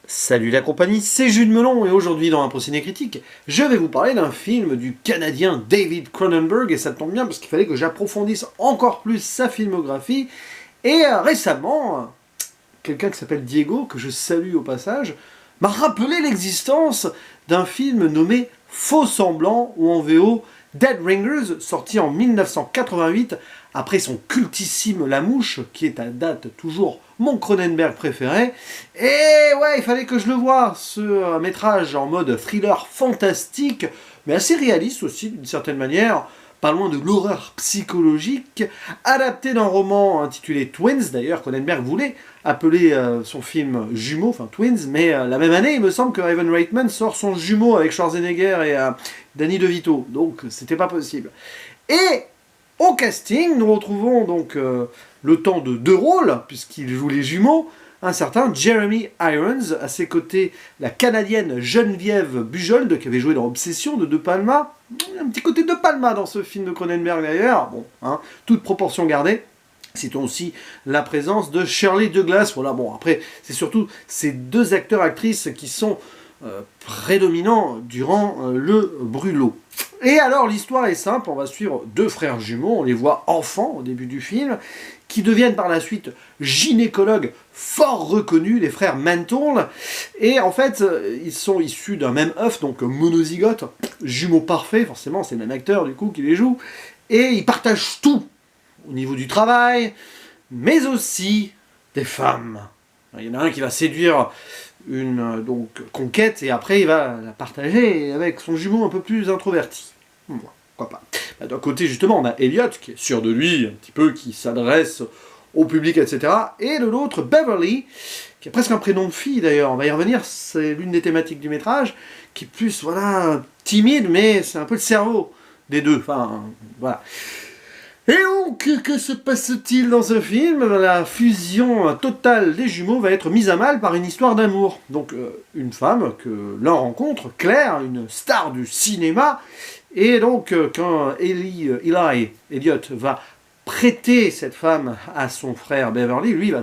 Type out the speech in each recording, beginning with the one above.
Salut la compagnie, c'est Jules Melon et aujourd'hui dans Impro Ciné Critique, je vais vous parler d'un film du Canadien David Cronenberg et ça tombe bien parce qu'il fallait que j'approfondisse encore plus sa filmographie et récemment, quelqu'un qui s'appelle Diego, que je salue au passage, m'a rappelé l'existence d'un film nommé Faux Semblant ou en VO Dead Ringers, sorti en 1988 après son cultissime La Mouche, qui est à date toujours mon Cronenberg préféré. Et ouais, il fallait que je le voie, ce métrage en mode thriller fantastique, mais assez réaliste aussi d'une certaine manière, pas loin de l'horreur psychologique, adapté d'un roman intitulé Twins. D'ailleurs, Cronenberg voulait appeler son film Jumeaux, enfin Twins, mais la même année, il me semble que Ivan Reitman sort son jumeau avec Schwarzenegger et Danny DeVito, donc c'était pas possible. Et au casting, nous retrouvons donc le temps de deux rôles, puisqu'il joue les jumeaux, un certain Jeremy Irons, à ses côtés la Canadienne Geneviève Bujold, qui avait joué dans Obsession de De Palma. Un petit côté De Palma dans ce film de Cronenberg d'ailleurs, bon, hein, toute proportion gardée. Citons aussi la présence de Shirley Douglas. Voilà, bon, après, c'est surtout ces deux acteurs-actrices qui sont prédominants durant le brûlot. Et alors, l'histoire est simple, on va suivre deux frères jumeaux, on les voit enfants au début du film, qui deviennent par la suite gynécologues fort reconnus, les frères Mental. Et en fait, ils sont issus d'un même œuf, donc monozygote, jumeaux parfaits, forcément, c'est le même acteur du coup qui les joue. Et ils partagent tout, au niveau du travail, mais aussi des femmes. Il y en a un qui va séduire une donc, conquête et après il va la partager avec son jumeau un peu plus introverti. Bon, pourquoi pas. D'un côté justement on a Elliot qui est sûr de lui, un petit peu qui s'adresse au public, etc. Et de l'autre Beverly, qui a presque un prénom de fille d'ailleurs, on va y revenir, c'est l'une des thématiques du métrage, qui est plus voilà timide mais c'est un peu le cerveau des deux, enfin voilà. Et donc, que se passe-t-il dans ce film? La fusion totale des jumeaux va être mise à mal par une histoire d'amour. Donc, une femme que l'un rencontre, Claire, une star du cinéma, et donc, quand Elliot va prêter cette femme à son frère Beverly, lui,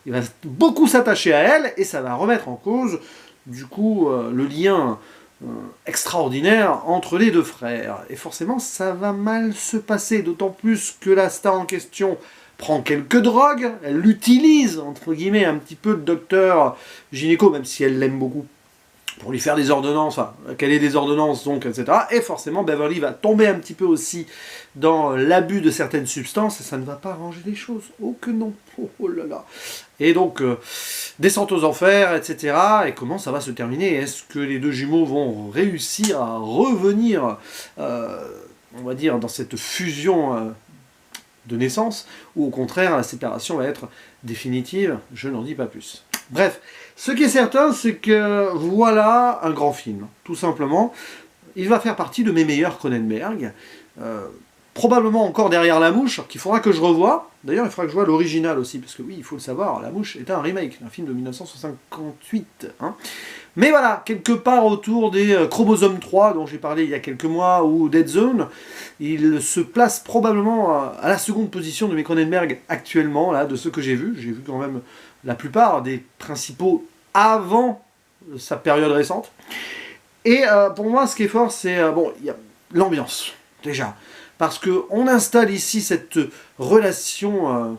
il va beaucoup s'attacher à elle, et ça va remettre en cause, du coup, le lien extraordinaire entre les deux frères. Et forcément, ça va mal se passer, d'autant plus que la star en question prend quelques drogues, elle l'utilise, entre guillemets, un petit peu de docteur gynéco, même si elle l'aime beaucoup, pour lui faire des ordonnances, enfin, qu'elle ait des ordonnances, donc, etc. Et forcément, Beverly va tomber un petit peu aussi dans l'abus de certaines substances, et ça ne va pas arranger les choses. Oh que non. Oh là là. Et donc, descente aux enfers, etc. Et comment ça va se terminer? Est-ce que les deux jumeaux vont réussir à revenir, on va dire, dans cette fusion de naissance, ou au contraire, la séparation va être définitive? Je n'en dis pas plus. Bref, ce qui est certain, c'est que voilà un grand film, tout simplement. Il va faire partie de mes meilleurs Cronenberg. Probablement encore derrière La Mouche, qu'il faudra que je revoie. D'ailleurs, il faudra que je voie l'original aussi, parce que oui, il faut le savoir, La Mouche est un remake, un film de 1958. Hein. Mais voilà, quelque part autour des Chromosomes 3, dont j'ai parlé il y a quelques mois, ou Dead Zone, il se place probablement à la seconde position de mes Cronenberg actuellement, là, de ceux que j'ai vus. J'ai vu quand même la plupart des principaux avant sa période récente. Et pour moi, ce qui est fort, c'est bon, il y a l'ambiance, déjà. Parce qu'on installe ici cette relation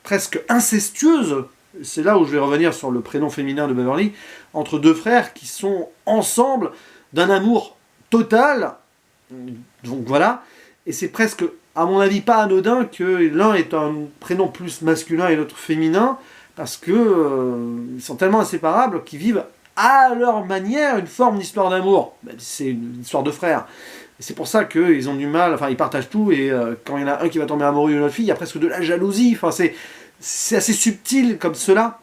presque incestueuse, c'est là où je vais revenir sur le prénom féminin de Beverly, entre deux frères qui sont ensemble d'un amour total. Donc voilà, et c'est presque, à mon avis, pas anodin que l'un est un prénom plus masculin et l'autre féminin, parce que ils sont tellement inséparables qu'ils vivent à leur manière une forme d'histoire d'amour. C'est une histoire de frères. C'est pour ça qu'ils ont du mal, enfin ils partagent tout, et quand il y en a un qui va tomber amoureux d'une autre fille, il y a presque de la jalousie, enfin c'est assez subtil comme cela.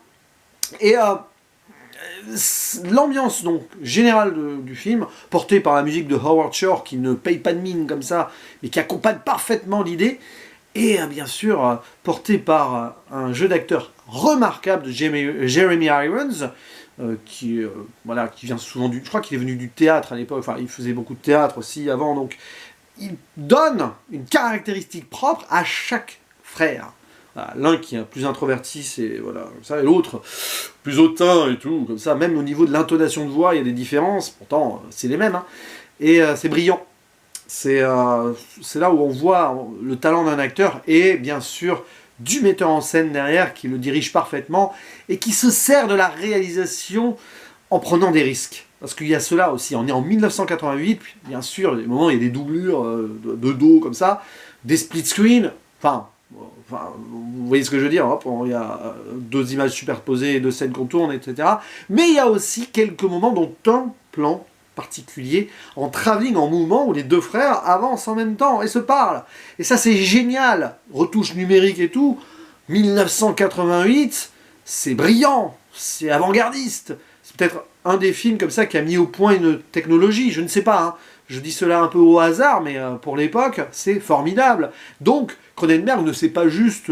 Et l'ambiance donc générale du film, portée par la musique de Howard Shore, qui ne paye pas de mine comme ça, mais qui accompagne parfaitement l'idée, et bien sûr portée par un jeu d'acteur remarquable de Jeremy Irons, qui vient souvent du... Je crois qu'il est venu du théâtre à l'époque, enfin il faisait beaucoup de théâtre aussi avant, donc il donne une caractéristique propre à chaque frère. Voilà, l'un qui est plus introverti, c'est voilà, comme ça, et l'autre plus hautain et tout, comme ça. Même au niveau de l'intonation de voix, il y a des différences. Pourtant, c'est les mêmes. Hein. Et c'est brillant. C'est là où on voit le talent d'un acteur et bien sûr du metteur en scène derrière qui le dirige parfaitement et qui se sert de la réalisation en prenant des risques. Parce qu'il y a cela aussi. On est en 1988, bien sûr, il y a des moments, il y a des doublures de dos comme ça, des split screen, enfin, vous voyez ce que je veux dire, hop, il y a deux images superposées, deux scènes qu'on tourne, etc. Mais il y a aussi quelques moments, dont un plan particulier, en travelling, en mouvement, où les deux frères avancent en même temps et se parlent. Et ça, c'est génial. Retouche numérique et tout. 1988, c'est brillant, c'est avant-gardiste. C'est peut-être un des films comme ça qui a mis au point une technologie, je ne sais pas. Hein. Je dis cela un peu au hasard, mais pour l'époque, c'est formidable. Donc, Cronenberg ne s'est pas juste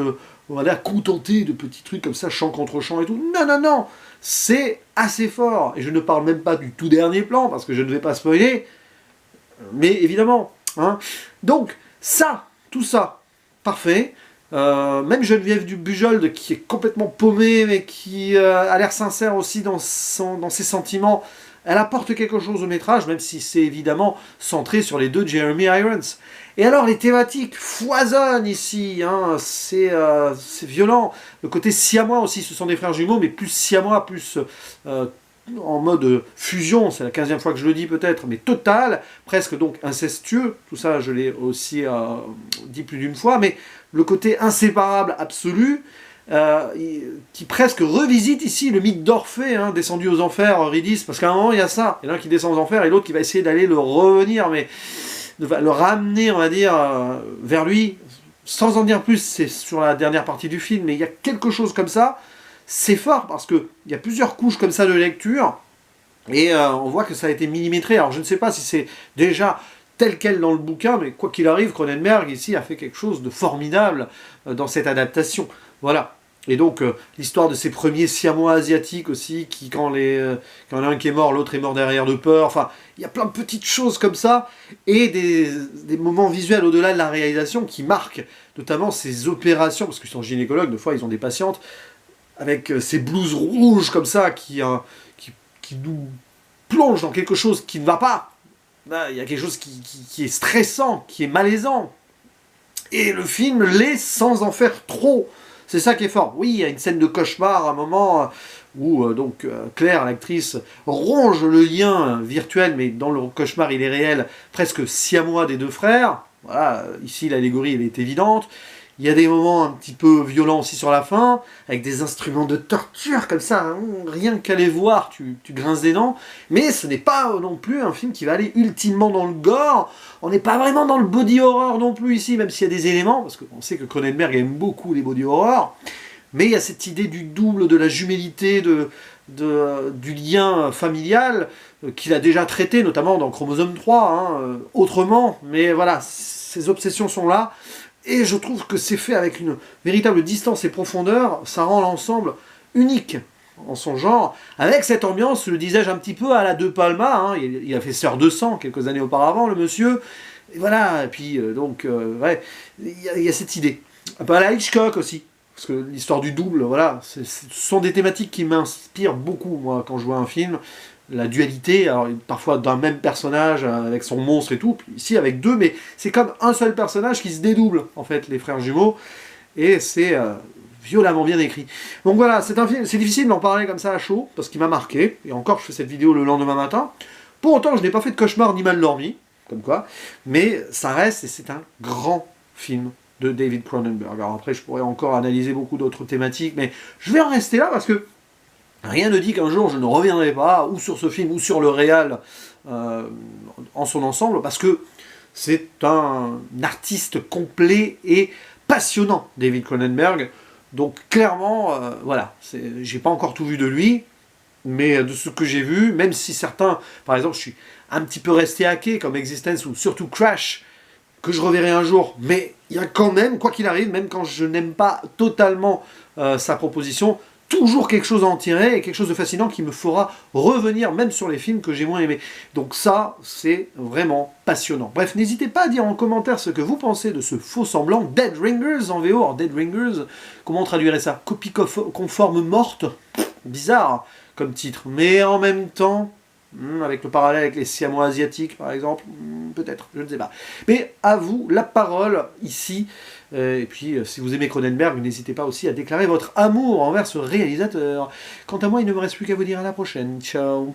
on va dire, contenté de petits trucs comme ça, chant contre chant et tout. Non, non, non. C'est assez fort. Et je ne parle même pas du tout dernier plan, parce que je ne vais pas spoiler. Mais évidemment. Hein. Donc, ça, tout ça, parfait. Même Geneviève du Bujold, qui est complètement paumée, mais qui a l'air sincère aussi dans ses sentiments, elle apporte quelque chose au métrage, même si c'est évidemment centré sur les deux Jeremy Irons. Et alors, les thématiques foisonnent ici, hein, c'est violent. Le côté siamois aussi, ce sont des frères jumeaux, mais plus siamois, plus en mode fusion, c'est la 15e fois que je le dis peut-être, mais total, presque donc incestueux, tout ça je l'ai aussi dit plus d'une fois, mais le côté inséparable absolu, qui presque revisite ici le mythe d'Orphée, hein, descendu aux enfers, Eurydice, parce qu'à un moment il y a ça, il y en a un qui descend aux enfers et l'autre qui va essayer d'aller le revenir, mais le ramener, on va dire, vers lui, sans en dire plus, c'est sur la dernière partie du film, mais il y a quelque chose comme ça. C'est fort parce qu'il y a plusieurs couches comme ça de lecture et on voit que ça a été millimétré. Alors je ne sais pas si c'est déjà tel quel dans le bouquin, mais quoi qu'il arrive, Cronenberg ici a fait quelque chose de formidable dans cette adaptation. Voilà. Et donc l'histoire de ces premiers siamois asiatiques aussi, qui quand il y en a un qui est mort, l'autre est mort derrière de peur. Enfin, il y a plein de petites choses comme ça et des moments visuels au-delà de la réalisation qui marquent, notamment ces opérations, parce qu'ils sont gynécologues, des fois ils ont des patientes, avec ces blouses rouges comme ça qui nous plongent dans quelque chose qui ne va pas. Là, il y a quelque chose qui est stressant, qui est malaisant. Et le film l'est sans en faire trop. C'est ça qui est fort. Oui, il y a une scène de cauchemar à un moment où Claire, l'actrice, ronge le lien virtuel, mais dans le cauchemar il est réel, presque siamois des deux frères. Voilà, ici l'allégorie elle est évidente. Il y a des moments un petit peu violents aussi sur la fin, avec des instruments de torture comme ça, hein, rien qu'à les voir, tu grinces des dents. Mais ce n'est pas non plus un film qui va aller ultimement dans le gore. On n'est pas vraiment dans le body horror non plus ici, même s'il y a des éléments, parce qu'on sait que Cronenberg aime beaucoup les body horror. Mais il y a cette idée du double, de la jumélité, du lien familial, qu'il a déjà traité, notamment dans Chromosome 3, hein, autrement. Mais voilà, ces obsessions sont là. Et je trouve que c'est fait avec une véritable distance et profondeur, ça rend l'ensemble unique en son genre, avec cette ambiance, le disais-je, un petit peu à la De Palma, hein, il a fait Sœur de sang quelques années auparavant, le monsieur, et voilà, et puis ouais, il y a cette idée. Un peu à la Hitchcock aussi, parce que l'histoire du double, voilà, ce sont des thématiques qui m'inspirent beaucoup, moi, quand je vois un film. La dualité, alors parfois d'un même personnage avec son monstre et tout, puis ici avec deux, mais c'est comme un seul personnage qui se dédouble, en fait, les frères jumeaux, et c'est violemment bien écrit. Donc voilà, c'est un film, c'est difficile d'en parler comme ça à chaud, parce qu'il m'a marqué, et encore je fais cette vidéo le lendemain matin. Pour autant, je n'ai pas fait de cauchemar ni mal dormi, comme quoi, mais ça reste, et c'est un grand film de David Cronenberg. Alors après, je pourrais encore analyser beaucoup d'autres thématiques, mais je vais en rester là, parce que rien ne dit qu'un jour je ne reviendrai pas, ou sur ce film, ou sur le réal en son ensemble, parce que c'est un artiste complet et passionnant, David Cronenberg. Donc clairement, voilà, j'ai pas encore tout vu de lui, mais de ce que j'ai vu, même si certains, par exemple, je suis un petit peu resté hacké, comme Existence, ou surtout Crash, que je reverrai un jour, mais il y a quand même, quoi qu'il arrive, même quand je n'aime pas totalement sa proposition, toujours quelque chose à en tirer, et quelque chose de fascinant qui me fera revenir même sur les films que j'ai moins aimés. Donc ça, c'est vraiment passionnant. Bref, n'hésitez pas à dire en commentaire ce que vous pensez de ce faux semblant Dead Ringers en VO. Alors, Dead Ringers, comment on traduirait ça? Copie conforme morte? Bizarre comme titre, mais en même temps... avec le parallèle avec les Siamois asiatiques, par exemple, peut-être, je ne sais pas. Mais à vous la parole, ici. Et puis, si vous aimez Cronenberg, n'hésitez pas aussi à déclarer votre amour envers ce réalisateur. Quant à moi, il ne me reste plus qu'à vous dire à la prochaine. Ciao.